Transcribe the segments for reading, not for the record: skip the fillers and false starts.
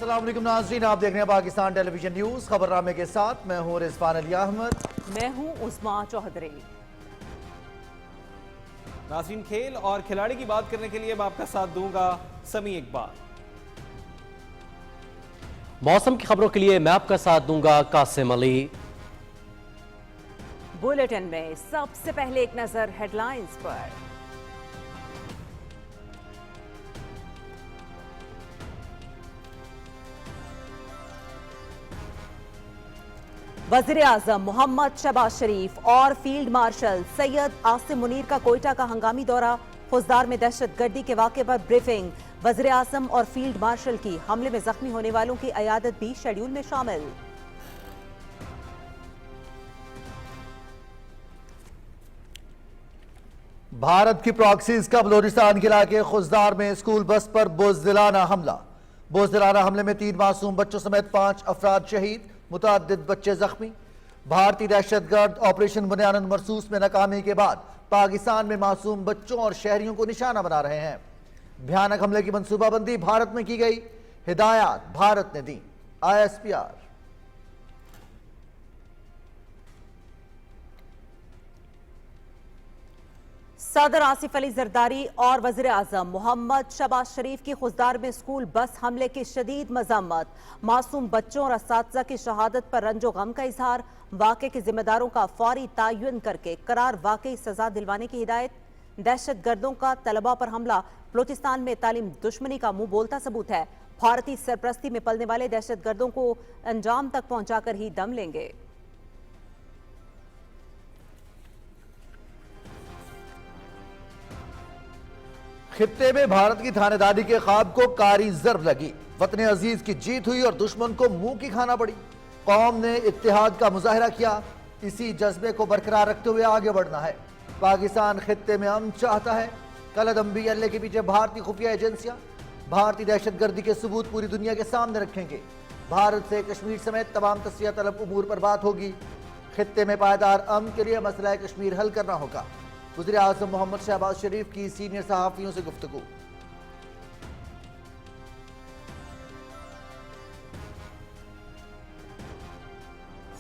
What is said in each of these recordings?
السلام علیکم ناظرین، آپ دیکھ رہے ہیں پاکستان ٹیلی ویژن نیوز خبر نامے کے ساتھ میں ہوں رضوان علی احمد، میں ہوں عثما چوہدری۔ ناظرین، کھیل اور کھلاڑی کی بات کرنے کے لیے میں آپ کا ساتھ دوں گا سمیع اقبال۔ موسم کی خبروں کے لیے میں آپ کا ساتھ دوں گا قاسم علی۔ بلیٹن میں سب سے پہلے ایک نظر ہیڈ لائنز پر۔ وزیر اعظم محمد شہباز شریف اور فیلڈ مارشل سید عاصم منیر کا کوئٹہ کا ہنگامی دورہ، خوزدار میں دہشت گردی کے واقعے پر بریفنگ۔ وزیر اعظم اور فیلڈ مارشل کی حملے میں زخمی ہونے والوں کی عیادت بھی شیڈول میں شامل۔ بھارت کی پراکسیز کا بلوچستان کے علاقے خوزدار میں اسکول بس پر بزدلانہ حملہ۔ بزدلانہ حملے میں 3 معصوم بچوں سمیت 5 افراد شہید، متعدد بچے زخمی۔ بھارتی دہشت گرد آپریشن بنیان مرصوص میں ناکامی کے بعد پاکستان میں معصوم بچوں اور شہریوں کو نشانہ بنا رہے ہیں۔ بھیانک حملے کی منصوبہ بندی بھارت میں کی گئی، ہدایات بھارت نے دی۔ ISPR صدر آصف علی زرداری اور وزیر اعظم محمد شہباز شریف کی خوزدار میں اسکول بس حملے کی شدید مذمت۔ معصوم بچوں اور اساتذہ کی شہادت پر رنج و غم کا اظہار، واقعے کے ذمہ داروں کا فوری تعین کر کے قرار واقعی سزا دلوانے کی ہدایت۔ دہشت گردوں کا طلبہ پر حملہ بلوچستان میں تعلیم دشمنی کا منہ بولتا ثبوت ہے۔ بھارتی سرپرستی میں پلنے والے دہشت گردوں کو انجام تک پہنچا کر ہی دم لیں گے۔ خطے میں بھارت کی تھانے داری کے خواب کو کاری ضرب لگی، وطن عزیز کی جیت ہوئی اور دشمن کو منہ کی کھانا پڑی۔ قوم نے اتحاد کا مظاہرہ کیا، اسی جذبے کو برقرار رکھتے ہوئے آگے بڑھنا ہے۔ پاکستان خطے میں امن چاہتا ہے۔ کالعدم BLA کے پیچھے بھارتی خفیہ ایجنسیاں بھارتی دہشت گردی کے ثبوت پوری دنیا کے سامنے رکھیں گے۔ بھارت سے کشمیر سمیت تمام تسلیہ طلب امور پر بات ہوگی۔ خطے میں پائیدار امن کے لیے مسئلہ کشمیر حل کرنا ہوگا۔ وزیر اعظم محمد شہباز شریف کی سینئر صحافیوں سے گفتگو۔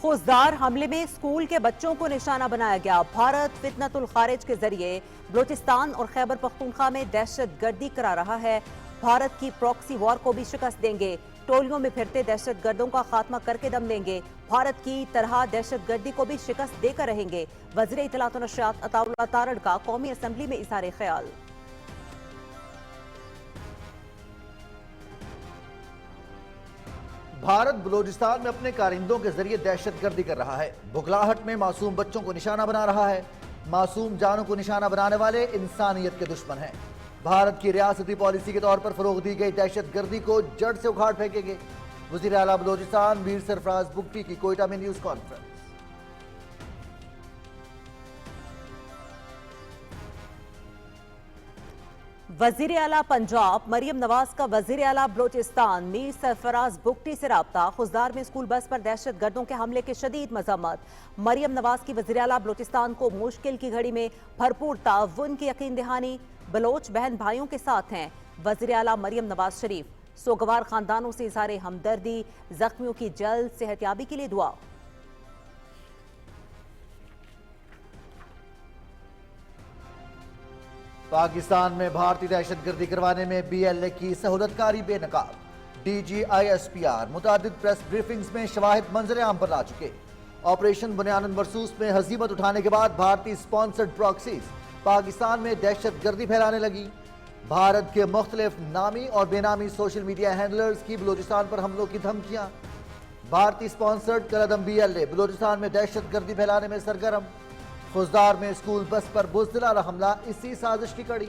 خوزدار حملے میں اسکول کے بچوں کو نشانہ بنایا گیا۔ بھارت فتنۃ الخارج کے ذریعے بلوچستان اور خیبر پختونخوا میں دہشت گردی کرا رہا ہے۔ بھارت کی پراکسی وار کو بھی شکست دیں گے، ٹولیوں میں پھرتے دہشت گردوں کا خاتمہ کر کے دم لیں گے۔ بھارت کی طرح دہشت گردی کو بھی شکست دے کر رہیں گے۔ وزیر اطلاعات و نشریات عطا اللہ تارڑ کا قومی اسمبلی میں اظہار خیال۔ بھارت بلوچستان میں اپنے کارندوں کے ذریعے دہشت گردی کر رہا ہے، بغلاہٹ میں معصوم بچوں کو نشانہ بنا رہا ہے۔ معصوم جانوں کو نشانہ بنانے والے انسانیت کے دشمن ہیں۔ بھارت کی ریاستی پالیسی کے طور پر فروغ دی گئی دہشت گردی کو جڑ سے اکھاڑ پھینکیں گے۔ وزیر اعلیٰ بلوچستان میر سرفراز بگٹی کی کوئٹہ میں نیوز کانفرنس۔ وزیر اعلیٰ پنجاب مریم نواز کا وزیر اعلیٰ بلوچستان میر سرفراز بگٹی سے رابطہ، خوزدار میں اسکول بس پر دہشت گردوں کے حملے کی شدید مذمت۔ مریم نواز کی وزیر اعلیٰ بلوچستان کو مشکل کی گھڑی میں بھرپور تعاون کی یقین دہانی، بلوچ بہن بھائیوں کے ساتھ ہیں۔ وزیر اعلیٰ مریم نواز شریف سوگوار خاندانوں سے اظہار ہمدردی، زخمیوں کی جلد صحت یابی کے لیے دعا۔ پاکستان میں بھارتی دہشت گردی کروانے میں BLA کی سہولت کاری بے نقاب۔ DG ISPR متعدد پریس بریفنگز میں شواہد منظر عام پر لا چکے۔ آپریشن بنیان مرصوص میں ہزیمت اٹھانے کے بعد بھارتی سپانسرڈ پراکسیز پاکستان میں دہشت گردی پھیلانے لگی۔ بھارت کے مختلف نامی اور بے نامی سوشل میڈیا ہینڈلرز کی بلوچستان پر حملوں کی دھمکیاں۔ بھارتی سپانسرڈ کالعدم BLA بلوچستان میں دہشت گردی پھیلانے میں سرگرم۔ خوزدار میں اسکول بس پر بزدلانہ حملہ اسی سازش کی کڑی۔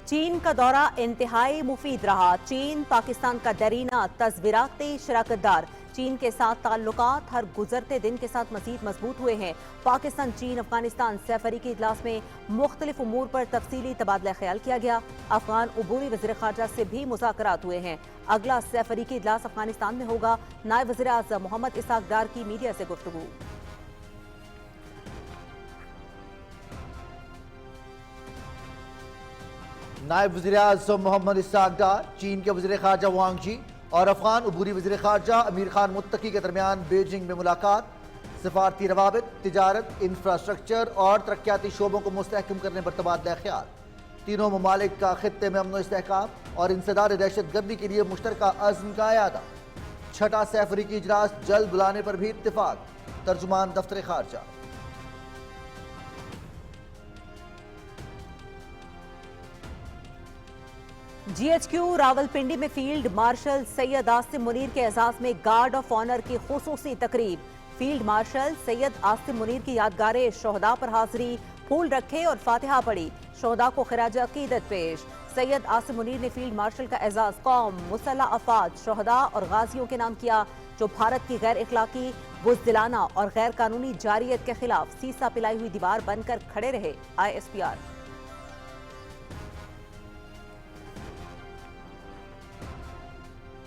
چین کا دورہ انتہائی مفید رہا۔ چین پاکستان کا دیرینہ تصویراتی شراکت دار۔ چین کے ساتھ تعلقات ہر گزرتے دن کے ساتھ مزید مضبوط ہوئے ہیں۔ پاکستان چین افغانستان سیفری اجلاس میں مختلف امور پر تفصیلی تبادلہ خیال کیا گیا۔ افغان عبوری وزیر خارجہ سے بھی مذاکرات ہوئے ہیں۔ اگلا سیفری اجلاس افغانستان میں ہوگا۔ نائب وزیر اعظم محمد اسحاق ڈار کی میڈیا سے گفتگو۔ نائب وزیر اعظم محمد اسحاق ڈار، چین کے وزیر خارجہ وانگ جی اور افغان عبوری وزیر خارجہ امیر خان متقی کے درمیان بیجنگ میں ملاقات، سفارتی روابط، تجارت، انفراسٹرکچر اور ترقیاتی شعبوں کو مستحکم کرنے پر تبادلہ خیال۔ تینوں ممالک کا خطے میں امن و استحکام اور انسداد دہشت گردی کے لیے مشترکہ عزم کا اعادہ۔ چھٹا سیفریقی اجلاس جلد بلانے پر بھی اتفاق، ترجمان دفتر خارجہ۔ جی ایچ کیو راولپنڈی میں فیلڈ مارشل سید آصم منیر کے اعزاز میں گارڈ آف آنر کی خصوصی تقریب۔ فیلڈ مارشل سید آصم منیر کی یادگار شہداء پر حاضری، پھول رکھے اور فاتحہ پڑھی، شہداء کو خراج عقیدت پیش۔ سید آصم منیر نے فیلڈ مارشل کا اعزاز قوم، مسلح افواج، شہداء اور غازیوں کے نام کیا جو بھارت کی غیر اخلاقی، بزدلانہ اور غیر قانونی جارحیت کے خلاف سیسا پلائی ہوئی دیوار بن کر کھڑے رہے۔ ISPR۔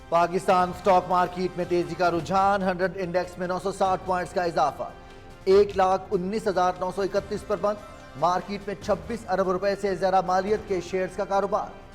پاکستان سٹاک مارکیٹ میں تیزی کا رجحان، 100 انڈیکس میں 960 پوائنٹس کا اضافہ، 1,19,931 پر بند۔ مارکیٹ میں 26 ارب روپے سے زیادہ مالیت کے شیئرز کا کاروبار۔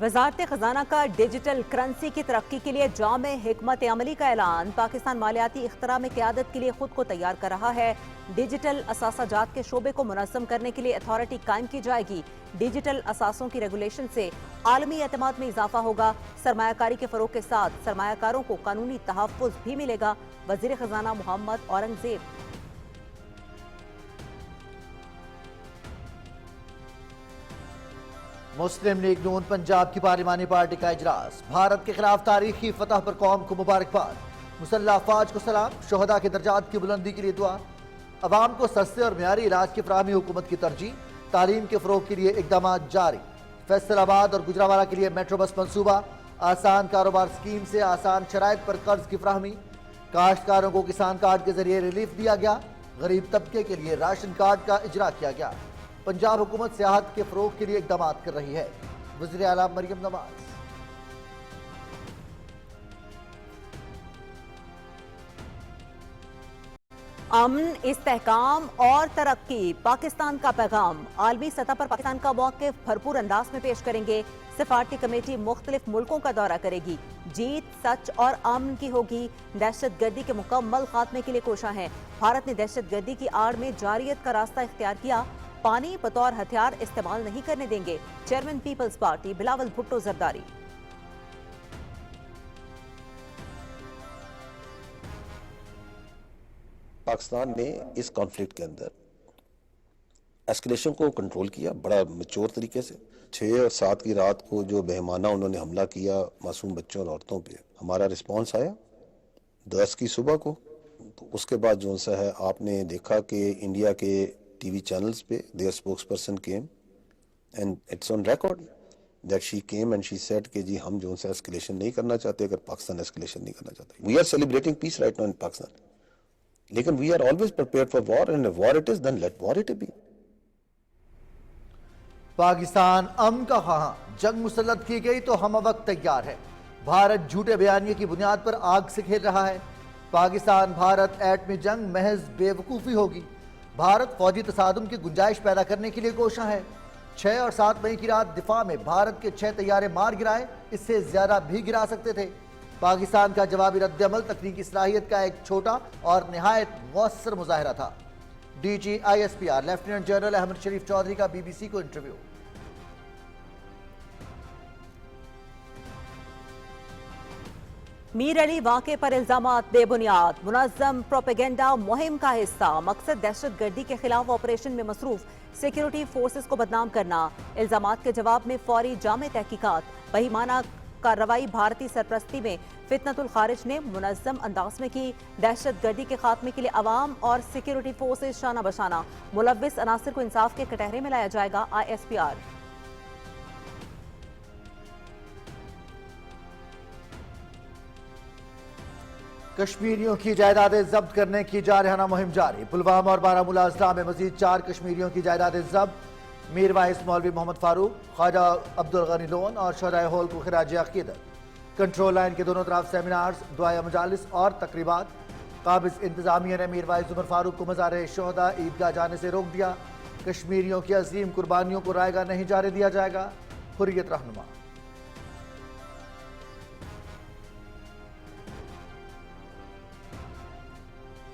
وزارت خزانہ کا ڈیجیٹل کرنسی کی ترقی کے لیے جامع حکمت عملی کا اعلان، پاکستان مالیاتی اختراع میں قیادت کے لیے خود کو تیار کر رہا ہے۔ ڈیجیٹل اثاثہ جات کے شعبے کو منظم کرنے کے لیے اتھارٹی قائم کی جائے گی۔ ڈیجیٹل اثاثوں کی ریگولیشن سے عالمی اعتماد میں اضافہ ہوگا، سرمایہ کاری کے فروغ کے ساتھ سرمایہ کاروں کو قانونی تحفظ بھی ملے گا۔ وزیر خزانہ محمد اورنگزیب۔ مسلم لیگ نون پنجاب کی پارلیمانی پارٹی کا اجلاس، بھارت کے خلاف تاریخی فتح پر قوم کو مبارکباد، مسلح افواج کو سلام، شہداء کے درجات کی بلندی کے لیے دعا، عوام کو سستے اور معیاری علاج کی فراہمی حکومت کی ترجیح، تعلیم کے فروغ کے لیے اقدامات جاری، فیصل آباد اور گجرانوالہ کے لیے میٹرو بس منصوبہ، آسان کاروبار اسکیم سے آسان شرائط پر قرض کی فراہمی، کاشتکاروں کو کسان کارڈ کے ذریعے ریلیف دیا گیا، غریب طبقے کے لیے راشن کارڈ کا اجرا کیا گیا۔ پنجاب حکومت سیاحت کے فروغ کے لیے اقدامات کر رہی ہے، وزیر اعلیٰ مریم نواز۔ امن، استحکام اور ترقی پاکستان کا پیغام، عالمی سطح پر پاکستان کا موقف بھرپور انداز میں پیش کریں گے۔ سفارتی کمیٹی مختلف ملکوں کا دورہ کرے گی، جیت سچ اور امن کی ہوگی، دہشت گردی کے مکمل خاتمے کے لیے کوشاں ہیں۔ بھارت نے دہشت گردی کی آڑ میں جارحیت کا راستہ اختیار کیا، پانی بطور ہتھیار استعمال نہیں کرنے دیں گے، چیئرمین پیپلز پارٹی بلاول بھٹو زرداری۔ پاکستان نے اس کانفلکٹ کے اندر ایسکلیشن کو کنٹرول کیا بڑا میچور طریقے سے۔ 6 اور 7 کی رات کو جو بہیمانہ انہوں نے حملہ کیا معصوم بچوں اور عورتوں پہ، ہمارا رسپانس آیا 10 کی صبح کو۔ تو اس کے بعد جو سا ہے آپ نے دیکھا کہ انڈیا کے ٹی وی چینلز پہ their spokesperson came and it's on record that she came and she said کہ جی ہم جو سا ایسکلیشن نہیں کرنا چاہتے، اگر پاکستان ایسکلیشن نہیں کرنا چاہتے۔ We are celebrating peace right now in Pakistan, لیکن we are always prepared for war, and war it is then let war it be. Pakistan امن کا خواہاں، جنگ مسلط کی گئی تو ہم وقت تیار ہے، بھارت جھوٹے بیانیے کی بنیاد پر آگ سے کھیل رہا ہے، پاکستان بھارت ایٹمی جنگ محض بے وقوفی ہوگی، بھارت فوجی تصادم کی گنجائش پیدا کرنے کے لیے کوشاں ہے۔ 6 اور 7 مئی کی رات دفاع میں بھارت کے 6 طیارے مار گرائے، اس سے زیادہ بھی گرا سکتے تھے۔ پاکستان کا جوابی رد عمل تکنیکی صلاحیت کا ایک چھوٹا اور نہایت مؤثر مظاہرہ تھا۔ D G ISPR lieutenant general Ahmed Sharif Chaudhry کا BBC کو انٹرویو۔ میر علی واقعے پر الزامات بے بنیاد، منظم پروپیگنڈا مہم کا حصہ، مقصد دہشت گردی کے خلاف آپریشن میں مصروف سیکیورٹی فورسز کو بدنام کرنا، الزامات کے جواب میں فوری جامع تحقیقات، بہیمانہ کارروائی بھارتی سرپرستی میں فتنۃ الخارج نے منظم انداز میں کی، دہشت گردی کے خاتمے کے لیے عوام اور سیکیورٹی فورسز شانہ بشانہ، ملوث عناصر کو انصاف کے کٹہرے میں لایا جائے گا۔ ISPR۔ کشمیریوں کی جائیدادیں ضبط کرنے کی جارحانہ مہم جاری، پلوامہ اور بارہمولہ اضلاع میں مزید 4 کشمیریوں کی جائیدادیں ضبط، میر وائس مولوی محمد فاروق، خواجہ عبدالغنی لون اور شہدائے ہول کو خراج عقیدت، کنٹرول لائن کے دونوں طرف سیمینارز، دعائے مجالس اور تقریبات، قابض انتظامیہ نے میرواعظ عمر فاروق کو مزار شہداء عیدگاہ جانے سے روک دیا. کشمیریوں کی عظیم قربانیوں کو رائے گاہ نہیں جانے دیا جائے گا. حریت رہنما.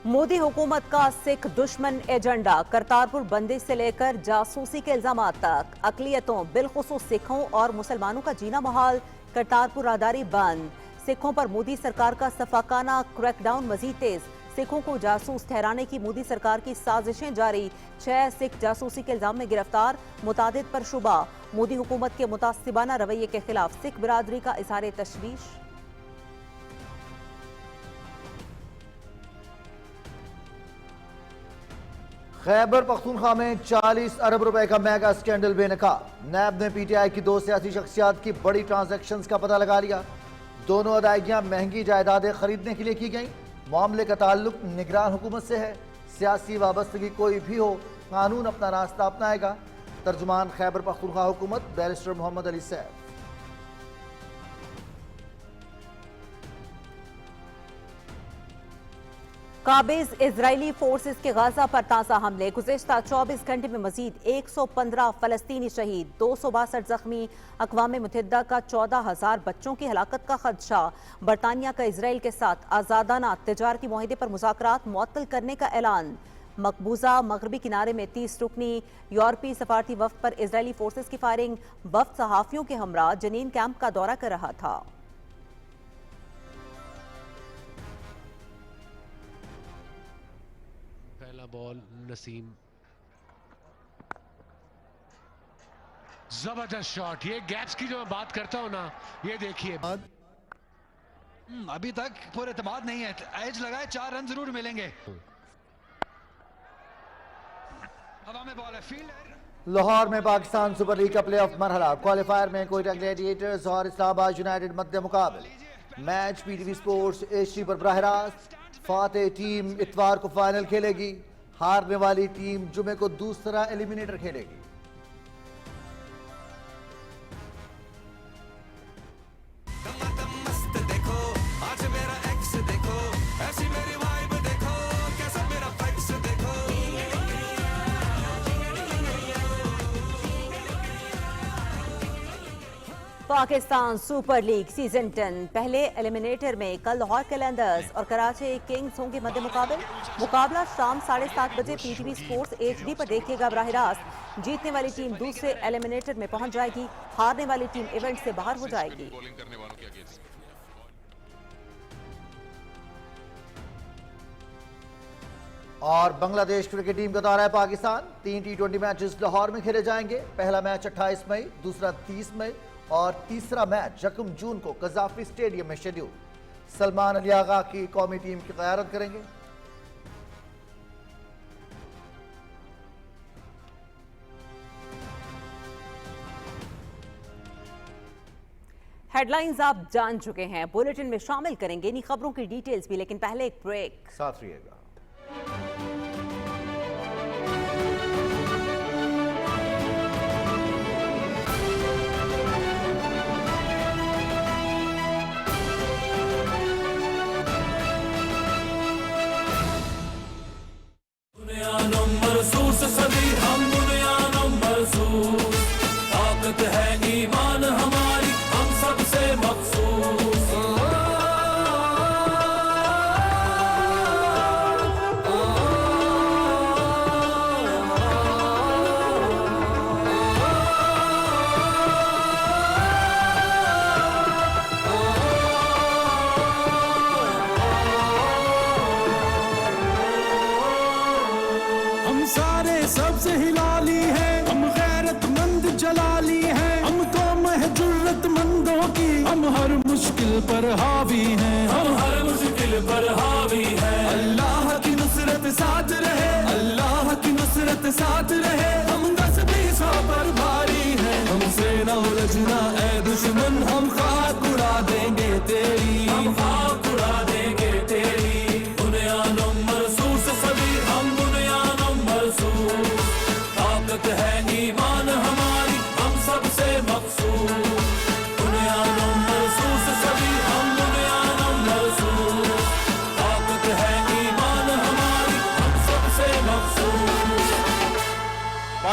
مودی حکومت کا سکھ دشمن ایجنڈا کرتارپور بندی سے لے کر جاسوسی کے الزامات تک. اقلیتوں بالخصوص سکھوں اور مسلمانوں کا جینا محال. کرتارپور راہداری بند. سکھوں پر مودی سرکار کا سفاکانہ کریک ڈاؤن مزید تیز. سکھوں کو جاسوس ٹھہرانے کی مودی سرکار کی سازشیں جاری. 6 سکھ جاسوسی کے الزام میں گرفتار. متعدد پر شبہ. مودی حکومت کے متعصبانہ رویے کے خلاف سکھ برادری کا اظہار تشویش. خیبر پختونخوا میں 40 ارب روپے کا میگا سکینڈل بے نقاب. نیب نے پی ٹی آئی کی 2 سیاسی شخصیات کی بڑی ٹرانزیکشنز کا پتہ لگا لیا. دونوں ادائیگیاں مہنگی جائیدادیں خریدنے کے لیے کی گئیں. معاملے کا تعلق نگران حکومت سے ہے. سیاسی وابستگی کوئی بھی ہو قانون اپنا راستہ اپنائے گا. ترجمان خیبر پختونخوا حکومت بیرسٹر محمد علی سیف. قابض اسرائیلی فورسز کے غزہ پر تازہ حملے. گزشتہ 24 گھنٹے میں مزید 115 فلسطینی شہید، 262 زخمی. اقوام متحدہ کا 14,000 بچوں کی ہلاکت کا خدشہ. برطانیہ کا اسرائیل کے ساتھ آزادانہ تجارتی معاہدے پر مذاکرات معطل کرنے کا اعلان. مقبوضہ مغربی کنارے میں 30 رکنی یورپی سفارتی وفد پر اسرائیلی فورسز کی فائرنگ. وفد صحافیوں کے ہمراہ جنین کیمپ کا دورہ کر رہا تھا. بال نسیم، زبردست شاٹ. یہ گیپس کی جو میں بات کرتا ہوں نا، یہ دیکھیے ابھی تک پورے اعتماد نہیں ہے. ایج لگائے 4 رن ضرور ملیں گے. ہوا میں بال ہے. فیلڈر لاہور میں پاکستان سپر لیگ کا پلے آف مرحلہ. کوالیفائر میں کوئٹہ گلیڈیٹرز اور اسلام آباد یونائیٹڈ مد مقابل. میچ پی ٹی وی سپورٹس HD پر براہ راست. فاتح ٹیم اتوار کو فائنل کھیلے گی. ہارنے والی ٹیم جمعے کو دوسرا ایلیمینیٹر کھیلے گی. پاکستان سپر لیگ سیزن 10 پہلے ایلیمینیٹر میں کل لاہور قلندرز اور کراچی کنگز ہوں گے مد مقابل. مقابلہ شام 7:30 بجے پی ٹی وی سپورٹس HD پر دیکھیے گا براہ راست. جیتنے والی ٹیم دوسرے ایلیمینیٹر میں پہنچ جائے گی. ہارنے والی ٹیم ایونٹ سے باہر ہو جائے گی. اور بنگلہ دیش کرکٹ ٹیم کا دورہ پاکستان. 3 T20 میچز لاہور میں کھیلے جائیں گے. پہلا میچ 28 مئی، دوسرا 30 مئی اور تیسرا میچ 1 جون کو قذافی سٹیڈیم میں شیڈیول. سلمان علی آغا کی قومی ٹیم کی قیادت کریں گے. ہیڈ لائنز آپ جان چکے ہیں. بلیٹن میں شامل کریں گے انہی خبروں کی ڈیٹیلز بھی، لیکن پہلے ایک بریک. ساتھ رہیے گا. طاقت ہے ایمان ہماری، ہم سب سے مخصوص. ہم سارے سبز ہلالی ہیں، ہم غیرت مند جلالی ہیں، ہم قوم ہے جرت مندوں کی، ہم ہر مشکل پر حاوی ہیں، ہم ہر مشکل پر حاوی ہیں. اللہ کی نصرت ساتھ رہے، اللہ کی نصرت ساتھ رہے. ہم 10-20 پر بھاری ہیں، ہم سے نہ الجھنا اے دشمن، ہم خاک اڑا دیں گے تیری، ہم خاک اڑا دیں گے تیری. بنیانوں مرصوص صدی، ہم بنیانوں مرصوص. طاقت ہے ایمان ہماری، ہم سب سے مخصوص. بنیانوں مرصوص صدی، ہم بنیانوں مرصوص. طاقت ہے ایمان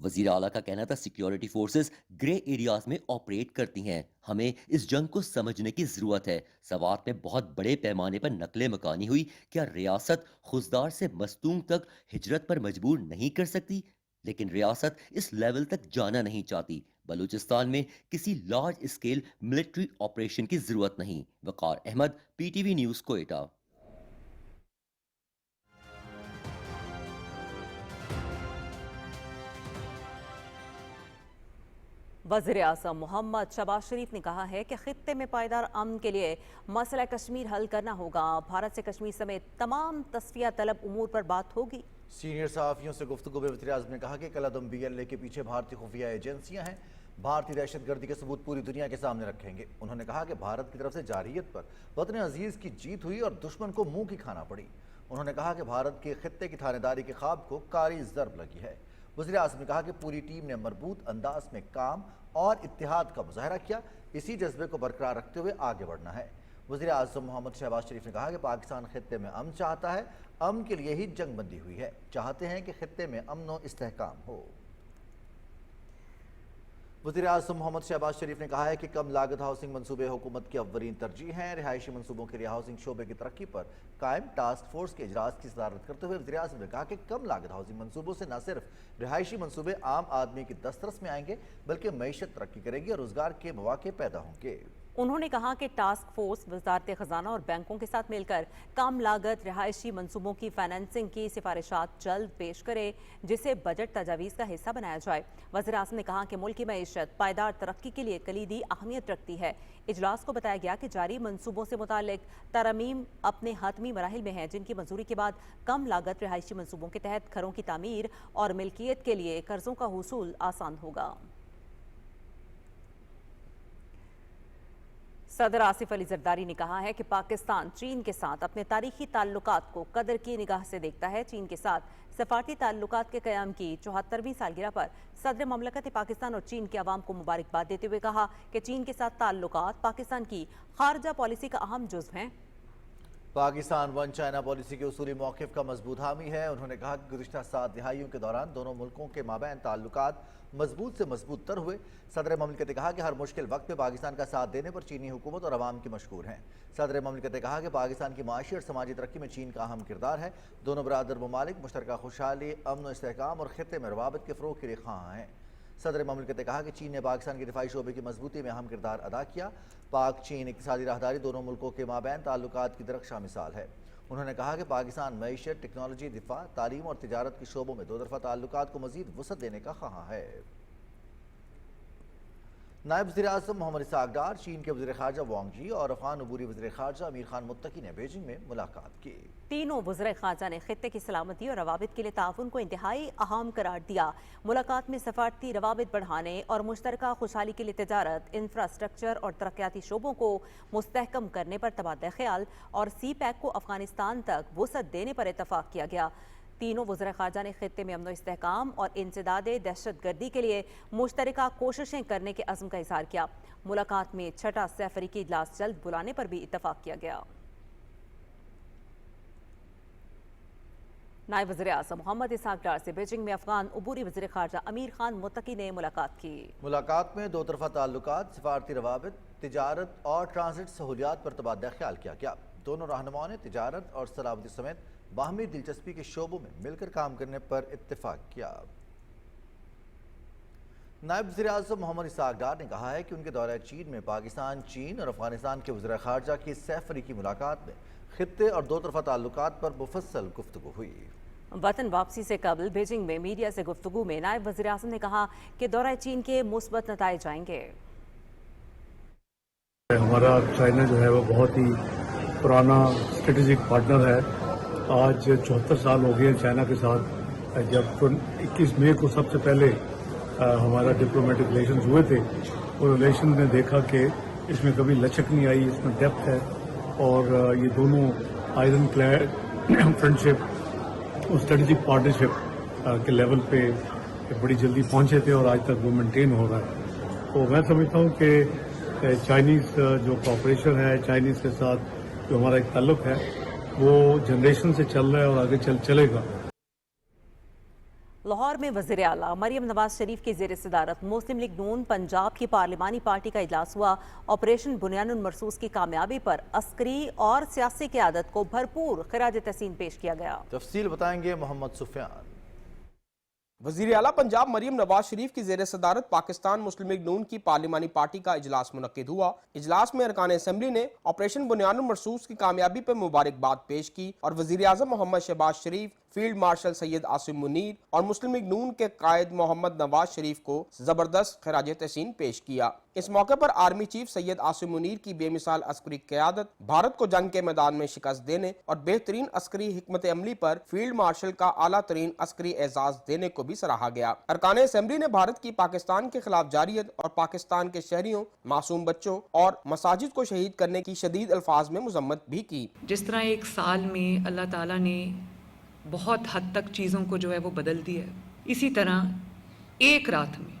وزیر اعلیٰ کا کہنا تھا سیکیورٹی فورسز گرے ایریاز میں آپریٹ کرتی ہیں، ہمیں اس جنگ کو سمجھنے کی ضرورت ہے۔ سوات میں بہت بڑے پیمانے پر نقل مکانی ہوئی، کیا ریاست خزدار سے مستونگ تک ہجرت پر مجبور نہیں کر سکتی؟ لیکن ریاست اس لیول تک جانا نہیں چاہتی۔ بلوچستان میں کسی لارج اسکیل ملٹری آپریشن کی ضرورت نہیں۔ Waqar Ahmed, P T V news, Quetta. وزیر اعظم محمد شہباز شریف نے کہا ہے کہ خطے میں پائیدار امن کے لیے مسئلہ کشمیر حل کرنا ہوگا۔ بھارت سے کشمیر سمیت تمام تصفیہ طلب امور پر بات ہوگی۔ سینئر صحافیوں سے گفتگو میں وزیر اعظم نے کہا کہ کالعدم بی ایل اے کے پیچھے بھارتی خفیہ ایجنسیاں ہیں، بھارتی دہشت گردی کے ثبوت پوری دنیا کے سامنے رکھیں گے۔ انہوں نے کہا کہ بھارت کی طرف سے جارحیت پر وطن عزیز کی جیت ہوئی اور دشمن کو منہ کی کھانا پڑی۔ انہوں نے کہا کہ بھارت کے خطے کی تھانے داری کے خواب کو کاری ضرب لگی ہے۔ وزیر اعظم نے کہا کہ پوری ٹیم نے مربوط انداز میں کام اور اتحاد کا مظاہرہ کیا، اسی جذبے کو برقرار رکھتے ہوئے آگے بڑھنا ہے۔ وزیر اعظم محمد شہباز شریف نے کہا کہ پاکستان خطے میں امن چاہتا ہے، امن کے لیے ہی جنگ بندی ہوئی ہے، چاہتے ہیں کہ خطے میں امن و استحکام ہو۔ وزیر اعظم محمد شہباز شریف نے کہا ہے کہ کم لاگت ہاؤسنگ منصوبے حکومت کی اولین ترجیح ہیں۔ رہائشی منصوبوں کے لیے ہاؤسنگ شعبے کی ترقی پر قائم ٹاسک فورس کے اجلاس کی صدارت کرتے ہوئے وزیر اعظم نے کہا کہ کم لاگت ہاؤسنگ منصوبوں سے نہ صرف رہائشی منصوبے عام آدمی کی دسترس میں آئیں گے بلکہ معیشت ترقی کرے گی اور روزگار کے مواقع پیدا ہوں گے۔ انہوں نے کہا کہ ٹاسک فورس وزارت خزانہ اور بینکوں کے ساتھ مل کر کم لاگت رہائشی منصوبوں کی فائنانسنگ کی سفارشات جلد پیش کرے، جسے بجٹ تجاویز کا حصہ بنایا جائے۔ وزیر اعظم نے کہا کہ ملک کی معیشت پائیدار ترقی کے لیے کلیدی اہمیت رکھتی ہے۔ اجلاس کو بتایا گیا کہ جاری منصوبوں سے متعلق ترامیم اپنے حتمی مراحل میں ہیں، جن کی منظوری کے بعد کم لاگت رہائشی منصوبوں کے تحت گھروں کی تعمیر اور ملکیت کے لیے قرضوں کا حصول آسان ہوگا۔ صدر آصف علی زرداری نے کہا ہے کہ پاکستان چین کے ساتھ اپنے تاریخی تعلقات کو قدر کی نگاہ سے دیکھتا ہے۔ چین کے ساتھ سفارتی تعلقات کے قیام کی 74ویں سالگرہ پر صدر مملکت پاکستان اور چین کے عوام کو مبارکباد دیتے ہوئے کہا کہ چین کے ساتھ تعلقات پاکستان کی خارجہ پالیسی کا اہم جزو ہیں۔ پاکستان ون چائنا پالیسی کے اصولی موقف کا مضبوط حامی ہے۔ انہوں نے کہا کہ گزشتہ 7 دہائیوں کے دوران دونوں ملکوں کے مابین تعلقات مضبوط سے مضبوط تر ہوئے۔ صدر مملکت نے کہا کہ ہر مشکل وقت میں پاکستان کا ساتھ دینے پر چینی حکومت اور عوام کی مشکور ہیں۔ صدر مملکت نے کہا کہ پاکستان کی معاشی اور سماجی ترقی میں چین کا اہم کردار ہے۔ دونوں برادر ممالک مشترکہ خوشحالی، امن و استحکام اور خطے میں روابط کے فروغ کے لیے خواہاں ہیں۔ صدر مملکت نے کہا کہ چین نے پاکستان کے دفاعی شعبے کی مضبوطی میں اہم کردار ادا کیا۔ پاک چین اقتصادی راہداری دونوں ملکوں کے مابین تعلقات کی درخشاں مثال ہے۔ انہوں نے کہا کہ پاکستان معیشت، ٹیکنالوجی، دفاع، تعلیم اور تجارت کے شعبوں میں دو طرفہ تعلقات کو مزید وسعت دینے کا خواہاں ہے۔ نائب وزیر اعظم محمد اسحاق ڈار، چین کے وزیر خارجہ وانگ جی اور افغان عبوری وزیر خارجہ امیر خان متقی نے بیجنگ میں ملاقات کی۔ تینوں وزراء خارجہ نے خطے کی سلامتی اور روابط کے لیے تعاون کو انتہائی اہم قرار دیا۔ ملاقات میں سفارتی روابط بڑھانے اور مشترکہ خوشحالی کے لیے تجارت، انفراسٹرکچر اور ترقیاتی شعبوں کو مستحکم کرنے پر تبادلہ خیال اور سی پیک کو افغانستان تک وسعت دینے پر اتفاق کیا گیا۔ تینوں وزراء خارجہ نے خطے میں امن و استحکام اور انسداد دہشت گردی کے لیے مشترکہ کوششیں کرنے کے عزم کا اظہار کیا۔ ملاقات میں 6واں سہ افریقی اجلاس جلد بلانے پر بھی اتفاق کیا گیا۔ نائب وزیر اعظم محمد اسحاق ڈار سے بیجنگ میں افغان عبوری وزیر خارجہ امیر خان متقی نے ملاقات کی۔ ملاقات میں دو طرفہ تعلقات، سفارتی روابط، تجارت اور ٹرانزٹ سہولیات پر تبادلہ خیال کیا گیا۔ دونوں رہنماؤں نے تجارت اور سلامتی سمیت باہمی دلچسپی کے شعبوں میں مل کر کام کرنے پر اتفاق کیا۔ نائب وزیر اعظم محمد اسحاق ڈار نے کہا ہے کہ ان کے دورہ چین میں پاکستان، چین اور افغانستان کے وزراء خارجہ کی سہ افریقی ملاقات میں خطے اور دو طرفہ تعلقات پر مفصل گفتگو ہوئی۔ وطن واپسی سے قبل بیجنگ میں میڈیا سے گفتگو میں نائب وزیر اعظم نے کہا کہ دورہ چین کے مثبت نتائج آئیں گے۔ ہمارا چائنا جو ہے وہ بہت ہی پرانا اسٹریٹجک پارٹنر ہے۔ آج 74 سال ہو گئے چائنا کے ساتھ۔ جب 21 مئی کو سب سے پہلے ہمارا ڈپلومیٹک ریلیشنز ہوئے تھے، وہ ریلیشن نے دیکھا کہ اس میں کبھی لچک نہیں آئی، اس میں ڈیپتھ ہے، اور یہ دونوں آئرن کلیڈ فرینڈشپ اور اسٹریٹجک پارٹنرشپ کے لیول پہ بڑی جلدی پہنچے تھے اور آج تک وہ مینٹین ہو رہا ہے۔ تو میں سمجھتا ہوں کہ چائنیز جو کوآپریشن ہے، چائنیز کے ساتھ جو ہمارا ایک تعلق ہے، وہ جنریشن سے چل رہا ہے اور آگے چلے گا۔ لاہور میں وزیر اعلیٰ مریم نواز شریف کی زیر صدارت مسلم لیگ نون پنجاب کی پارلیمانی پارٹی کا اجلاس ہوا۔ آپریشن بنیان المرصوص کی کامیابی پر عسکری اور سیاسی قیادت کو بھرپور خراج تحسین پیش کیا گیا۔ تفصیل بتائیں گے محمد سفیان۔ وزیر اعلیٰ پنجاب مریم نواز شریف کی زیر صدارت پاکستان مسلم لیگ نون کی پارلیمانی پارٹی کا اجلاس منعقد ہوا۔ اجلاس میں ارکان اسمبلی نے آپریشن بنیان المرصوص کی کامیابی پر مبارکباد پیش کی اور وزیر اعظم محمد شہباز شریف، فیلڈ مارشل سید عاصم منیر اور مسلم لیگ نون کے قائد محمد نواز شریف کو زبردست خراج تحسین پیش کیا۔ اس موقع پر آرمی چیف سید عاصم منیر کی بے مثال عسکری قیادت، بھارت کو جنگ کے میدان میں شکست دینے اور بہترین عسکری حکمت عملی پر فیلڈ مارشل کا اعلیٰ ترین عسکری اعزاز دینے کو بھی سراہا گیا۔ ارکان اسمبلی نے بھارت کی پاکستان کے خلاف جارحیت اور پاکستان کے شہریوں، معصوم بچوں اور مساجد کو شہید کرنے کی شدید الفاظ میں مذمت بھی کی۔ جس طرح ایک سال میں اللہ تعالیٰ نے بہت حد تک چیزوں کو جو ہے وہ بدل دیا ہے، اسی طرح ایک رات میں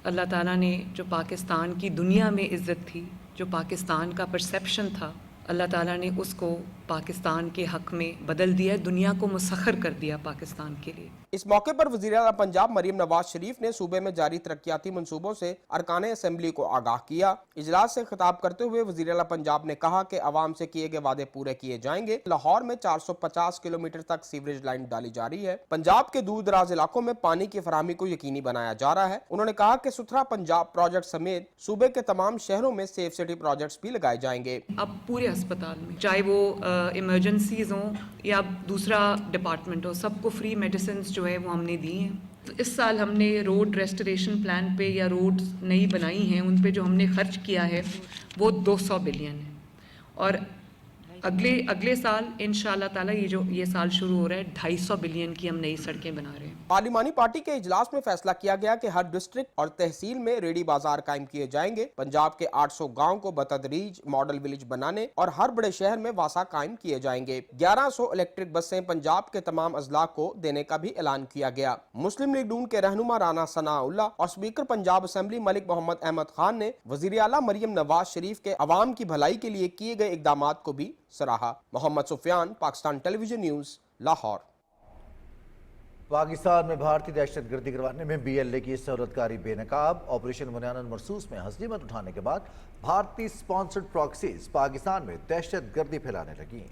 اللہ تعالیٰ نے جو پاکستان کی دنیا میں عزت تھی، جو پاکستان کا پرسیپشن تھا، اللہ تعالیٰ نے اس کو پاکستان کے حق میں بدل دیا، دنیا کو مسخر کر دیا پاکستان کے لیے۔ اس موقع پر وزیر اعلیٰ پنجاب مریم نواز شریف نے صوبے میں جاری ترقیاتی منصوبوں سے ارکان اسمبلی کو آگاہ کیا۔ اجلاس سے خطاب کرتے ہوئے وزیر اعلیٰ پنجاب نے کہا کہ عوام سے کیے گئے وعدے پورے کیے جائیں گے۔ لاہور میں 450 کلومیٹر تک سیوریج لائن ڈالی جا رہی ہے۔ پنجاب کے دور دراز علاقوں میں پانی کی فراہمی کو یقینی بنایا جا رہا ہے۔ انہوں نے کہا کہ ستھرا پنجاب پروجیکٹ سمیت صوبے کے تمام شہروں میں سیف سٹی پروجیکٹس بھی لگائے جائیں گے۔ اب پورے ہسپتال میں چاہے وہ ایمرجنسیز ہوں یا دوسرا ڈپارٹمنٹ ہو، سب کو فری میڈیسنز جو ہے وہ ہم نے دی ہیں۔ اس سال ہم نے روڈ ریسٹوریشن پلان پہ یا روڈ نئی بنائی ہیں، ان پہ جو ہم نے خرچ کیا ہے وہ 200 بلین ہے، اور اگلے سال انشاءاللہ تعالیٰ یہ سال شروع ہو رہا ہے 250 بلین کی ہم نئی سڑکیں بنا رہے ہیں۔ پارلیمانی پارٹی کے اجلاس میں فیصلہ کیا گیا کہ ہر ڈسٹرکٹ اور تحصیل میں ریڈی بازار قائم کیے جائیں گے۔ پنجاب کے 800 گاؤں کو بتدریج ماڈل ولیج بنانے اور ہر بڑے شہر میں واسا قائم کیے جائیں گے۔ 1100 الیکٹرک بسیں پنجاب کے تمام اضلاع کو دینے کا بھی اعلان کیا گیا۔ مسلم لیگ نون کے رہنما رانا ثناء اللہ اور اسپیکر پنجاب اسمبلی ملک محمد احمد خان نے وزیر اعلیٰ مریم نواز شریف کے عوام کی بھلائی کے لیے کیے گئے اقدامات کو بھی سراہا۔ محمد سفیان، پاکستان ٹیلی ویژن نیوز، لاہور۔ پاکستان میں بھارتی دہشت گردی کروانے میں بی ایل اے کی سہولت کاری بے نقاب۔ آپریشن بنیان المرصوص میں ہزیمت اٹھانے کے بعد بھارتی سپانسرڈ پراکسیز پاکستان میں دہشت گردی پھیلانے لگی۔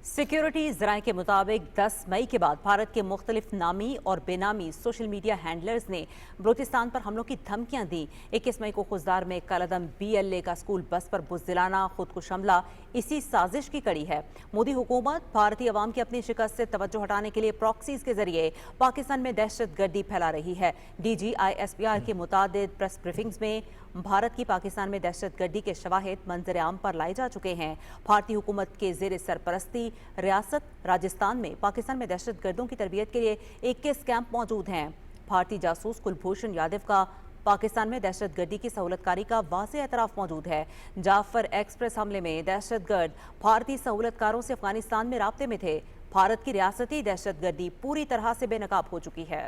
سیکیورٹی ذرائع کے مطابق 10 مئی کے بعد بھارت کے مختلف نامی اور بے نامی سوشل میڈیا ہینڈلرز نے بلوچستان پر حملوں کی دھمکیاں دیں۔ 21 مئی کو خوزدار میں کالعدم بی ایل اے کا اسکول بس پر بزدلانہ خودکش حملہ اسی سازش کی کڑی ہے۔ مودی حکومت بھارتی عوام کی اپنی شکست سے توجہ ہٹانے کے لیے پراکسیز کے ذریعے پاکستان میں دہشت گردی پھیلا رہی ہے۔ D G I S P R کی متعدد پریس بریفنگز میں بھارت کی پاکستان میں دہشت گردی کے شواہد منظر عام پر لائے جا چکے ہیں۔ بھارتی حکومت کے زیر سرپرستی ریاست راجستھان میں پاکستان میں دہشت گردوں کی تربیت کے لیے 21 کیمپ موجود ہیں۔ بھارتی جاسوس کلبھوشن یادو کا پاکستان میں دہشت گردی کی سہولت کاری کا واضح اعتراف موجود ہے۔ جعفر ایکسپریس حملے میں دہشت گرد بھارتی سہولت کاروں سے افغانستان میں رابطے میں تھے۔ بھارت کی ریاستی دہشت گردی پوری طرح سے بے نقاب ہو چکی ہے۔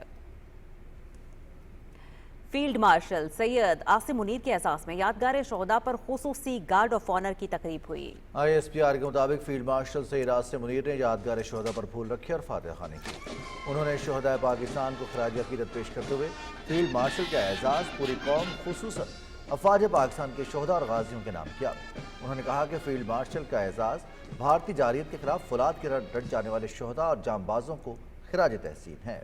فیلڈ مارشل سید عاصم منیر کے اعزاز میں یادگار شہداء پر خصوصی گارڈ آف آنر کی تقریب ہوئی۔ آئی ایس پی آر کے مطابق فیلڈ مارشل سید عاصم منیر نے یادگار شہداء پر پھول رکھے اور فاتحہ خوانی کی۔ انہوں نے شہداء پاکستان کو خراج عقیدت پیش کرتے ہوئے فیلڈ مارشل کا اعزاز پوری قوم خصوصاً افواج پاکستان کے شہداء اور غازیوں کے نام کیا۔ انہوں نے کہا کہ فیلڈ مارشل کا اعزاز بھارتی جارحیت کے خلاف فولاد کی ڈٹ جانے والے شہداء اور جانبازوں کو خراج تحسین ہے۔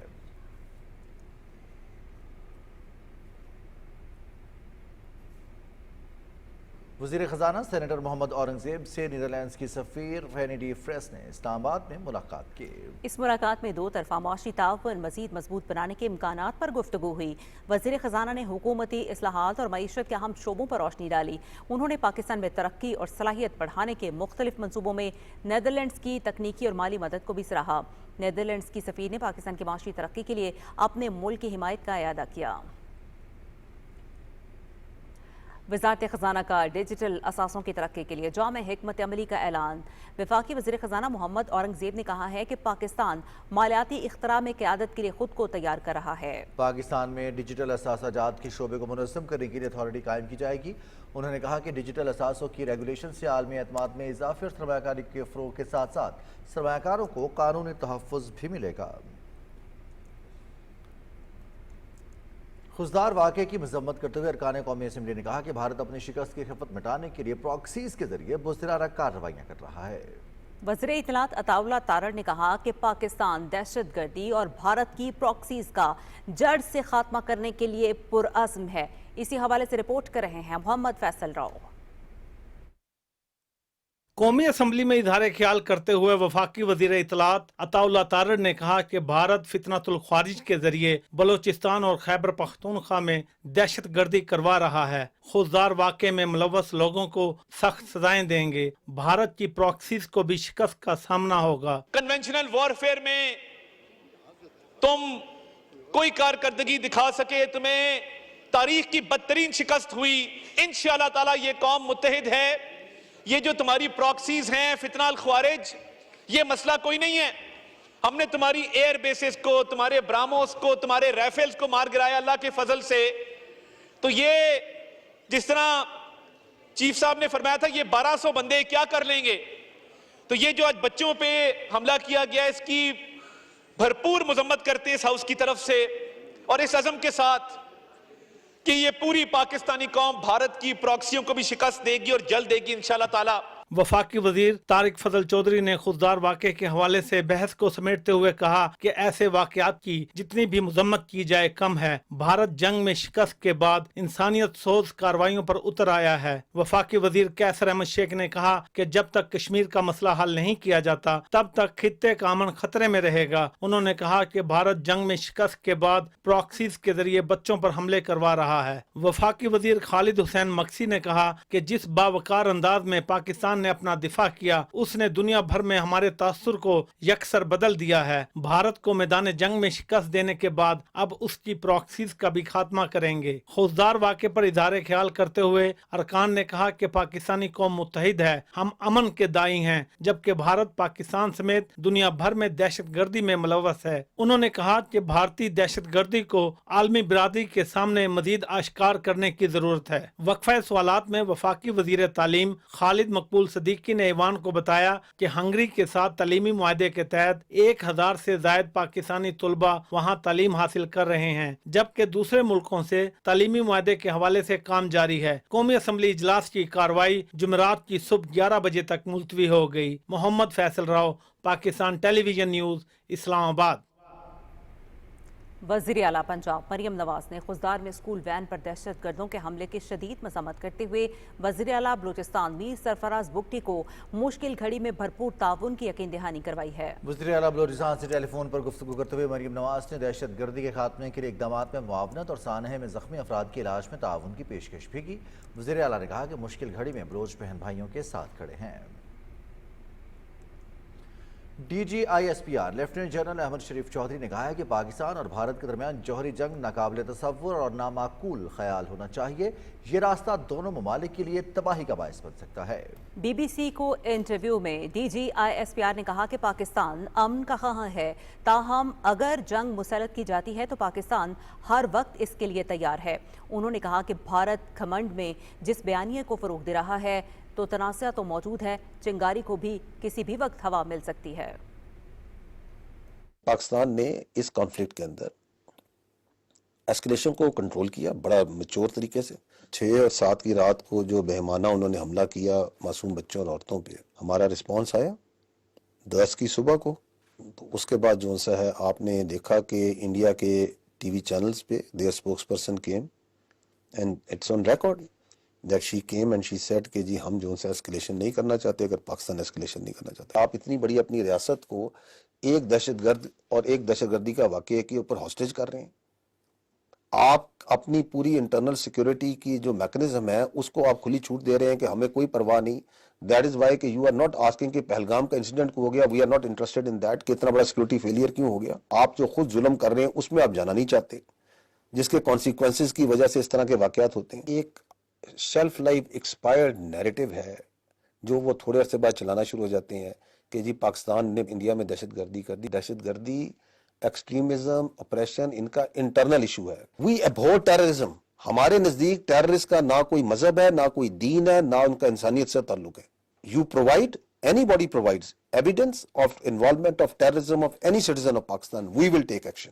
وزیر خزانہ سینیٹر محمد اورنگزیب سے نیدرلینڈز کی سفیر رینی ڈی فریس نے اسلام آباد میں ملاقات کی۔ اس ملاقات میں دو طرفہ معاشی تعاون مزید مضبوط بنانے کے امکانات پر گفتگو ہوئی۔ وزیر خزانہ نے حکومتی اصلاحات اور معیشت کے اہم شعبوں پر روشنی ڈالی۔ انہوں نے پاکستان میں ترقی اور صلاحیت بڑھانے کے مختلف منصوبوں میں نیدرلینڈز کی تکنیکی اور مالی مدد کو بھی سراہا۔ نیدرلینڈز کی سفیر نے پاکستان کی معاشی ترقی کے لیے اپنے ملک کی حمایت کا اعادہ کیا۔ وزارت خزانہ کا ڈیجیٹل اثاثوں کی ترقی کے لیے جامع حکمت عملی کا اعلان۔ وفاقی وزیر خزانہ محمد اورنگزیب نے کہا ہے کہ پاکستان مالیاتی اختراع میں قیادت کے لیے خود کو تیار کر رہا ہے۔ پاکستان میں ڈیجیٹل اثاثہ جات کے شعبے کو منظم کرنے کے لیے اتھارٹی قائم کی جائے گی۔ انہوں نے کہا کہ ڈیجیٹل اثاثوں کی ریگولیشن سے عالمی اعتماد میں اضافے اور سرمایہ کاری کے فروغ کے ساتھ ساتھ سرمایہ کاروں کو قانونی تحفظ بھی ملے گا۔ خزدار واقعے کی مذمت کرتے ہوئے ارکان قومی اسمبلی نے کہا کہ بھارت اپنی شکست کی خفت مٹانے کے لیے پراکسیز کے ذریعے بزدلانہ کارروائیاں کر رہا ہے۔ وزیر اطلاعات عطا اللہ تارڑ نے کہا کہ پاکستان دہشت گردی اور بھارت کی پراکسیز کا جڑ سے خاتمہ کرنے کے لیے پرعزم ہے۔ اسی حوالے سے رپورٹ کر رہے ہیں محمد فیصل راؤ۔ قومی اسمبلی میں اظہار خیال کرتے ہوئے وفاقی وزیر اطلاعات عطا اللہ تارڑ نے کہا کہ بھارت فتنۃ الخوارج کے ذریعے بلوچستان اور خیبر پختونخوا میں دہشت گردی کروا رہا ہے، خوددار واقعے میں ملوث لوگوں کو سخت سزائیں دیں گے، بھارت کی پراکسیز کو بھی شکست کا سامنا ہوگا۔ کنونشنل وارفیئر میں تم کوئی کارکردگی دکھا سکے، تمہیں تاریخ کی بدترین شکست ہوئی، انشاءاللہ تعالی یہ قوم متحد ہے۔ یہ جو تمہاری پراکسیز ہیں فتنہ الخوارج، یہ مسئلہ کوئی نہیں ہے۔ ہم نے تمہاری ایئر بیسز کو، تمہارے براموس کو، تمہارے ریفلز کو مار گرایا اللہ کے فضل سے۔ تو یہ جس طرح چیف صاحب نے فرمایا تھا یہ 1200 بندے کیا کر لیں گے، تو یہ جو آج بچوں پہ حملہ کیا گیا اس کی بھرپور مذمت کرتے اس ہاؤس کی طرف سے، اور اس عزم کے ساتھ کہ یہ پوری پاکستانی قوم بھارت کی پراکسیوں کو بھی شکست دے گی اور جلد دے گی انشاءاللہ تعالی۔ وفاقی وزیر طارق فضل چودھری نے خوددار واقعے کے حوالے سے بحث کو سمیٹتے ہوئے کہا کہ ایسے واقعات کی جتنی بھی مذمت کی جائے کم ہے۔ بھارت جنگ میں شکست کے بعد انسانیت سوز کارروائیوں پر اتر آیا ہے۔ وفاقی وزیر قیصر احمد شیخ نے کہا کہ جب تک کشمیر کا مسئلہ حل نہیں کیا جاتا تب تک خطے کا امن خطرے میں رہے گا۔ انہوں نے کہا کہ بھارت جنگ میں شکست کے بعد پراکسیز کے ذریعے بچوں پر حملے کروا رہا ہے۔ وفاقی وزیر خالد حسین مکسی نے کہا کہ جس باوقار انداز میں پاکستان نے اپنا دفاع کیا اس نے دنیا بھر میں ہمارے تاثر کو یکسر بدل دیا ہے۔ بھارت کو میدان جنگ میں شکست دینے کے بعد اب اس کی پراکسیز کا بھی خاتمہ کریں گے۔ خوددار واقعے پر اظہار خیال کرتے ہوئے ارکان نے کہا کہ پاکستانی قوم متحد ہے، ہم امن کے دائی ہیں، جبکہ بھارت پاکستان سمیت دنیا بھر میں دہشت گردی میں ملوث ہے۔ انہوں نے کہا کہ بھارتی دہشت گردی کو عالمی برادری کے سامنے مزید آشکار کرنے کی ضرورت ہے۔ وقفہ سوالات میں وفاقی وزیر تعلیم خالد مقبول صدیقی نے ایوان کو بتایا کہ ہنگری کے ساتھ تعلیمی معاہدے کے تحت 1000 سے زائد پاکستانی طلبہ وہاں تعلیم حاصل کر رہے ہیں، جبکہ دوسرے ملکوں سے تعلیمی معاہدے کے حوالے سے کام جاری ہے۔ قومی اسمبلی اجلاس کی کارروائی جمعرات کی صبح 11 بجے تک ملتوی ہو گئی۔ محمد فیصل راؤ، پاکستان ٹیلی ویژن نیوز، اسلام آباد۔ وزیر اعلیٰ پنجاب مریم نواز نے خزدار میں اسکول وین پر دہشت گردوں کے حملے کی شدید مذمت کرتے ہوئے وزیر اعلیٰ بلوچستان میر سرفراز بگٹی کو مشکل گھڑی میں بھرپور تعاون کی یقین دہانی کروائی ہے۔ وزیر اعلیٰ بلوچستان سے ٹیلی فون پر گفتگو کرتے ہوئے مریم نواز نے دہشت گردی کے خاتمے کے لیے اقدامات میں معاونت اور سانحے میں زخمی افراد کے علاج میں تعاون کی پیشکش بھی کی۔ وزیر اعلیٰ نے کہا کہ مشکل گھڑی میں بلوچ بہن بھائیوں کے ساتھ کھڑے ہیں۔ D G I S P R lieutenant general Ahmed Sharif Chaudhry نے کہا ہے کہ پاکستان اور بھارت کے درمیان جوہری جنگ ناقابل تصور اور نامعقول خیال ہونا چاہیے۔ یہ راستہ دونوں ممالک کے لیے تباہی کا باعث بن سکتا ہے۔ بی بی سی کو انٹرویو میں D G I S P R نے کہا کہ پاکستان امن کا خواہاں ہے، تاہم اگر جنگ مسلط کی جاتی ہے تو پاکستان ہر وقت اس کے لیے تیار ہے۔ انہوں نے کہا کہ بھارت گھمنڈ میں جس بیانیے کو فروغ دے رہا ہے تو تنازع تو موجود ہے، چنگاری کو بھی کسی بھی وقت ہوا مل سکتی ہے۔ پاکستان نے اس کانفلکٹ کے اندر ایسکلیشن کو کنٹرول کیا بڑا میچور طریقے سے۔ 6 اور 7 کی رات کو جو بہیمانہ انہوں نے حملہ کیا معصوم بچوں اور عورتوں پہ، ہمارا رسپانس آیا 10 کی صبح کو۔ تو اس کے بعد جو سا ہے آپ نے دیکھا کہ انڈیا کے ٹی وی چینلز پہ their spokesperson came and it's on record that she came and she said کہ جی ہم جو سے اسکلیشن نہیں کرنا چاہتے اگر پاکستان اسکلیشن نہیں کرنا چاہتے۔ آپ اتنی بڑی اپنی ریاست کو ایک دہشت گرد اور ایک دہشت گردی کا واقعے کے اوپر ہاسٹیج کر رہے ہیں۔ آپ اپنی پوری انٹرنل سیکیورٹی کی جو میکنزم ہے اس کو آپ کھلی چھوٹ دے رہے ہیں کہ ہمیں کوئی پرواہ نہیں۔ دیٹ از وائی کہ یو آر ناٹ آسکنگ کہ پہلگام کا انسیڈنٹ کو ہو گیا، we are not interested in that کہ اتنا بڑا سیکیورٹی فیلئر کیوں ہو گیا۔ آپ جو خود ظلم کر رہے ہیں اس میں آپ جانا نہیں چاہتے، جس کے کانسیکوینسز کی وجہ سے اس طرح کے واقعات ہوتے ہیں۔ ایک شیلف لائف ایکسپائرڈ نیریٹو ہے جو وہ تھوڑے عرصے بعد چلانا شروع ہو جاتے ہیں کہ جی پاکستان نے انڈیا میں دہشت گردی کر دی۔ دہشت گردی، ایکسٹریمزم، اپریشن ان کا انٹرنل ایشو ہے۔ وی ابہور ٹیررزم۔ ہمارے نزدیک ٹیررسٹ کا نہ کوئی مذہب ہے، نہ کوئی دین ہے، نہ ان کا انسانیت سے تعلق ہے۔ You provide anybody provides evidence of involvement of terrorism of any citizen of Pakistan, we will take action.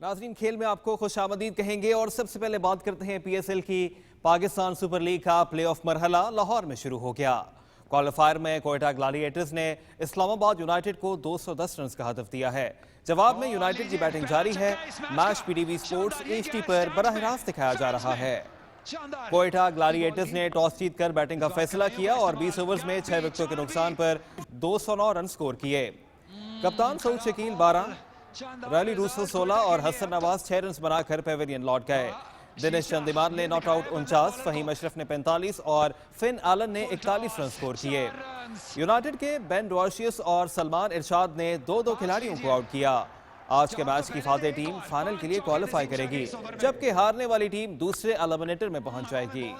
ناظرین، کھیل میں آپ کو خوش آمدید کہیں گے اور سب سے پہلے بات کرتے ہیں پی ایس ایل کی۔ پاکستان سپر لیگ کا پلے آف مرحلہ لاہور میں شروع ہو گیا۔ کوالیفائر میں کوئٹہ گلیڈیٹرز نے اسلام آباد یونائیٹڈ کو 210 رنز کا ہدف دیا ہے۔ جواب میں یونائیٹڈ کی بیٹنگ جاری ہے۔ میچ پی ٹی وی سپورٹس HD پر براہ راست دکھایا جا رہا ہے۔ کوئٹہ گلیڈیٹرز نے ٹاس جیت کر بیٹنگ کا فیصلہ کیا اور 20 اوورز میں 6 وکٹوں کے نقصان پر 209 رن سکور کیے۔ کپتان سعود شکیل 12، ریلی روسو 16 اور حسن نواز 6 رنز بنا کر پیویلین لوٹ گئے۔ دنیش چندیمال نے ناٹ آؤٹ 49، فہیم اشرف نے 45 اور فن آلن نے 41 رن سکور کیے۔ یونائیٹڈ کے بین ڈوارشیس اور سلمان ارشاد نے 2 کھلاڑیوں کو آؤٹ کیا۔ آج کے میچ کی فاتح ٹیم فائنل کے لیے کوالیفائی کرے گی، جبکہ ہارنے والی ٹیم دوسرے ایلیمنیٹر میں پہنچ جائے گی۔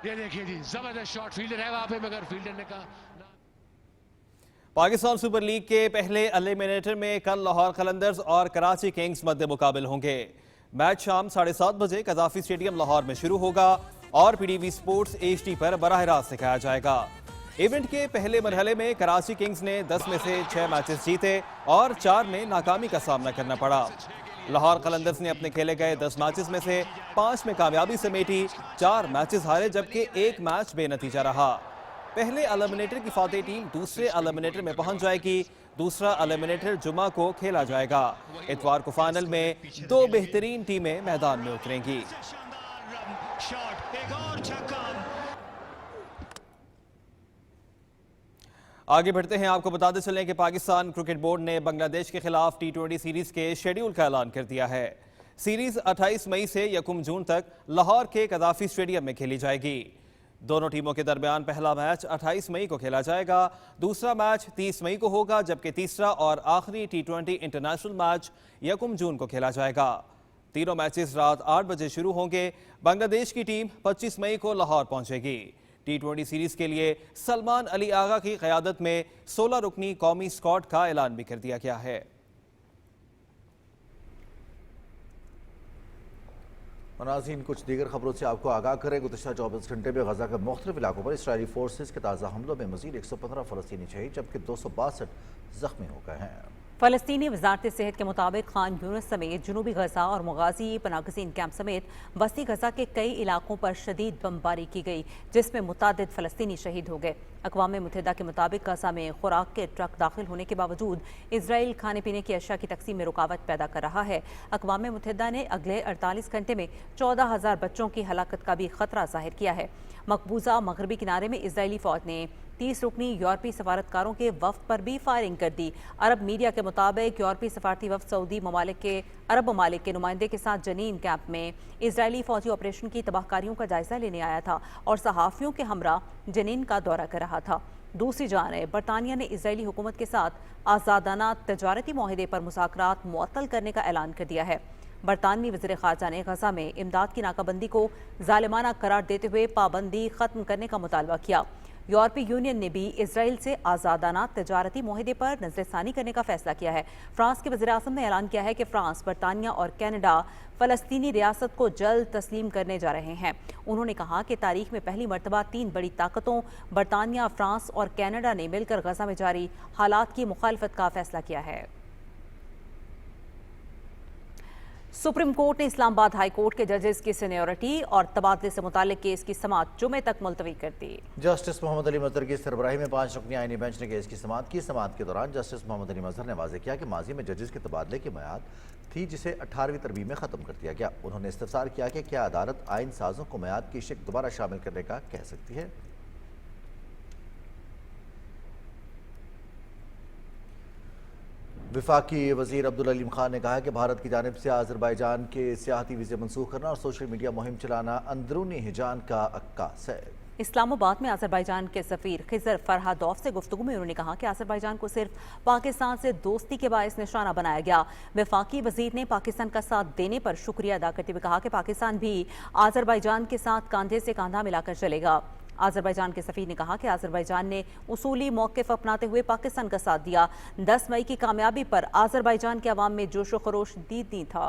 یہ دیکھیے جی، زبردست شاٹ، فیلڈر ہے وہاں پہ مگر فیلڈر نے کہا۔ پاکستان سپر لیگ کے پہلے ایلیمنیٹر میں کل لاہور قلندرز اور کراچی کنگز مد مقابل ہوں گے۔ میچ شام 7:30 بجے قذافی اسٹیڈیم لاہور میں شروع ہوگا اور پی ٹی وی سپورٹس HD پر براہ راست دکھایا جائے گا۔ ایونٹ کے پہلے مرحلے میں کراچی کنگز نے 10 میں سے 6 میچز جیتے اور 4 میں ناکامی کا سامنا کرنا پڑا۔ لاہور قلندرز نے اپنے کھیلے گئے 10 میچز میں سے 5 میں کامیابی سمیٹی، 4 میچز ہارے جبکہ 1 میچ بے نتیجہ رہا۔ پہلے ایلیمنیٹر کی فاتح ٹیم دوسرے ایلیمنیٹر میں پہنچ جائے گی۔ دوسرا ایلیمنیٹر جمعہ کو کھیلا جائے گا۔ اتوار کو فائنل میں 2 بہترین ٹیمیں میدان میں اتریں گی۔ آگے بڑھتے ہیں، آپ کو بتاتے چلیں کہ پاکستان کرکٹ بورڈ نے بنگلہ دیش کے خلاف T20 سیریز کے شیڈیول کا اعلان کر دیا ہے۔ سیریز 28 مئی سے 1 جون تک لاہور کے قذافی اسٹیڈیم میں کھیلی جائے گی۔ دونوں ٹیموں کے درمیان پہلا میچ 28 مئی کو کھیلا جائے گا، دوسرا میچ 30 مئی کو ہوگا، جبکہ تیسرا اور آخری T20 انٹرنیشنل میچ 1 جون کو کھیلا جائے گا۔ تینوں میچز رات 8 بجے شروع ہوں گے۔ بنگلہ دیش کی ٹیم 25 مئی کو لاہور پہنچے گی۔ T20 سیریز کے لیے سلمان علی آغا کی قیادت میں 16 رکنی قومی اسکواڈ کا اعلان بھی کر دیا گیا ہے۔ ناظرین، کچھ دیگر خبروں سے آپ کو آگاہ کریں۔ گزشتہ 24 گھنٹے میں غزہ کے مختلف علاقوں پر اسرائیلی فورسز کے تازہ حملوں میں مزید 115 فلسطینی شہید جبکہ 262 زخمی ہو گئے ہیں۔ فلسطینی وزارت صحت کے مطابق خان یونس سمیت جنوبی غزہ اور مغازی پناہ گزین کیمپ سمیت وسطی غزہ کے کئی علاقوں پر شدید بمباری کی گئی، جس میں متعدد فلسطینی شہید ہو گئے۔ اقوام متحدہ کے مطابق غزہ میں خوراک کے ٹرک داخل ہونے کے باوجود اسرائیل کھانے پینے کی اشیاء کی تقسیم میں رکاوٹ پیدا کر رہا ہے۔ اقوام متحدہ نے اگلے 48 گھنٹے میں 14,000 بچوں کی ہلاکت کا بھی خطرہ ظاہر کیا ہے۔ مقبوضہ مغربی کنارے میں اسرائیلی فوج نے 30 رکنی یورپی سفارتکاروں کے وفد پر بھی فائرنگ کر دی۔ عرب میڈیا کے مطابق یورپی سفارتی وفد سعودی ممالک کے عرب ممالک کے نمائندے کے ساتھ جنین کیمپ میں اسرائیلی فوجی آپریشن کی تباہ کاریوں کا جائزہ لینے آیا تھا اور صحافیوں کے ہمراہ جنین کا دورہ کر رہا تھا۔ دوسری جانب برطانیہ نے اسرائیلی حکومت کے ساتھ آزادانہ تجارتی معاہدے پر مذاکرات معطل کرنے کا اعلان کر دیا ہے۔ برطانوی وزیر خارجہ نے غزہ میں امداد کی ناکہ بندی کو ظالمانہ قرار دیتے ہوئے پابندی ختم کرنے کا مطالبہ کیا۔ یورپی یونین نے بھی اسرائیل سے آزادانہ تجارتی معاہدے پر نظر ثانی کرنے کا فیصلہ کیا ہے۔ فرانس کے وزیر اعظم نے اعلان کیا ہے کہ فرانس، برطانیہ اور کینیڈا فلسطینی ریاست کو جلد تسلیم کرنے جا رہے ہیں۔ انہوں نے کہا کہ تاریخ میں پہلی مرتبہ 3 بڑی طاقتوں برطانیہ، فرانس اور کینیڈا نے مل کر غزہ میں جاری حالات کی مخالفت کا فیصلہ کیا ہے۔ سپریم کورٹ نے اسلام آباد ہائی کورٹ کے ججز کی سینیورٹی اور تبادلے سے متعلق کیس کی سماعت جمعے تک ملتوی کر دی۔ جسٹس محمد علی مظہر کی سربراہی میں 5 رکنی آئینی بینچ نے کیس کی سماعت کی۔ سماعت کے دوران جسٹس محمد علی مظہر نے واضح کیا کہ ماضی میں ججز کے تبادلے کی میعاد تھی جسے 18ویں ترمیم میں ختم کر دیا گیا۔ انہوں نے استفسار کیا کہ کیا عدالت آئین سازوں کو میعاد کی شق دوبارہ شامل کرنے کا کہہ سکتی ہے۔ وفاقی وزیر عبدالعلیم خان نے کہا کہ بھارت کی جانب سے آذربائیجان کے سیاحتی ویزے منسوخ کرنا اور سوشل میڈیا مہم چلانا اندرونی ہجان کا عکاس ہے۔ اسلام آباد میں آذربائیجان کے سفیر خضر فرہادوف سے گفتگو میں انہوں نے کہا کہ آذربائیجان کو صرف پاکستان سے دوستی کے باعث نشانہ بنایا گیا۔ وفاقی وزیر نے پاکستان کا ساتھ دینے پر شکریہ ادا کرتے ہوئے کہا کہ پاکستان بھی آذربائیجان کے ساتھ کاندھے سے کاندھا ملا کر چلے گا۔ آذربائیجان کے سفیر نے کہا کہ آذربائیجان نے اصولی موقف اپناتے ہوئے پاکستان کا ساتھ دیا۔ 10 مئی کی کامیابی پر آذربائیجان کے عوام میں جوش و خروش دید نہیں تھا۔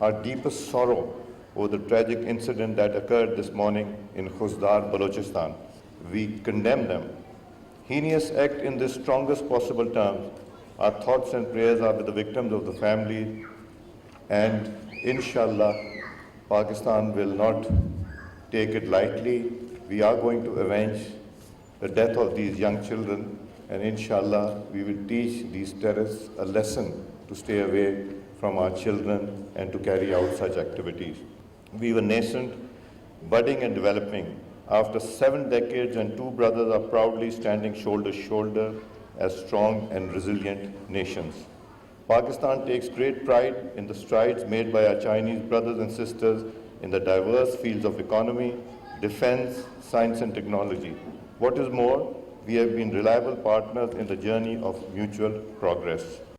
Our deepest sorrow over the tragic incident that occurred this morning in Khuzdar, Balochistan. We condemn them. Heinous act in the strongest possible terms. Our thoughts and prayers are with the victims of the family, and inshallah, Pakistan will not take it lightly. We are going to avenge the death of these young children, and inshallah, we will teach these terrorists a lesson to stay away from our children and to carry out such activities. We were nascent, budding and developing. After 7 decades, and two brothers are proudly standing shoulder to shoulder as strong and resilient nations. Pakistan takes great pride in the strides made by our Chinese brothers and sisters in the diverse fields of economy, defense, science and technology. What is more, we have been reliable partners in the journey of mutual progress.